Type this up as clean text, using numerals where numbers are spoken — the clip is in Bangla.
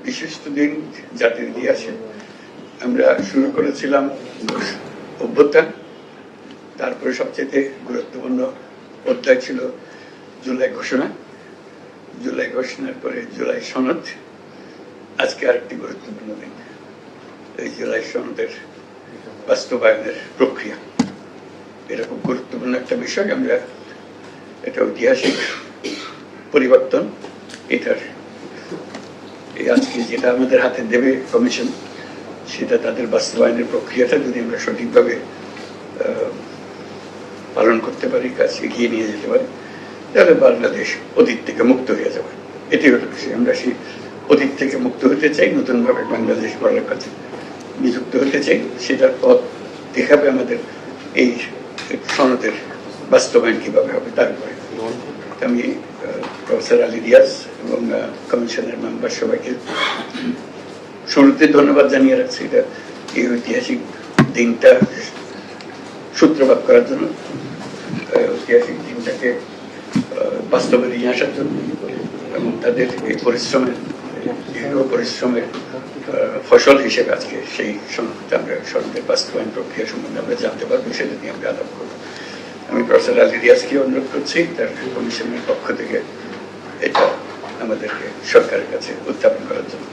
বিশিষ্ট দিন জাতির ইতিহাসে আমরা শুরু করেছিলাম অভ্যুত্থান, তারপরে সবচেয়ে গুরুত্বপূর্ণ অধ্যায় ছিল জুলাই ঘোষণা, জুলাই ঘোষণার পরে জুলাই সনদ। আজকে আরেকটি গুরুত্বপূর্ণ দিন, এই জুলাই সনদের বাস্তবায়নের প্রক্রিয়া। এটা খুব গুরুত্বপূর্ণ একটা বিষয়। আমরা এটা ঐতিহাসিক পরিবর্তন। এটার আজকে যেটা আমাদের হাতে দেবে কমিশন, সেটা তাদের বাস্তবায়নের প্রক্রিয়াটা যদি আমরা সঠিকভাবে পালন করতে পারি, কাজ এগিয়ে নিয়ে যেতে পারি, তাহলে বাংলাদেশ অতীত থেকে মুক্ত হয়ে যাবে। এটি হলো বিষয়। আমরা সেই অতীত থেকে মুক্ত হতে চাই, নতুনভাবে বাংলাদেশ গড়ার কাছে নিযুক্ত হতে চাই। সেটার পথ দেখাবে আমাদের এই সনদের বাস্তবায়ন কিভাবে হবে তার উপরে। আমি প্রফেসর আলী রিয়াজ এবং কমিশনের মেম্বার সবাইকে শুরুতে ধন্যবাদ জানিয়ে রাখছি, এটা এই ঐতিহাসিক দিনটা সূত্রপাত করার জন্য, ঐতিহাসিক দিনটাকে বাস্তবে নিয়ে আসার জন্য, এবং তাদের এই পরিশ্রমের দীর্ঘ পরিশ্রমের ফসল হিসেবে আজকে সেই সনদটা আমরা সনদের বাস্তবায়ন প্রক্রিয়া সম্বন্ধে আমরা জানতে পারবো, সেটা নিয়ে আমরা আলাপ করবো। আমি প্রফেসর আলী রিয়াজকে অনুরোধ করছি তার কমিশনের পক্ষ থেকে এটা আমাদেরকে সরকারের কাছে উত্থাপন করার জন্য।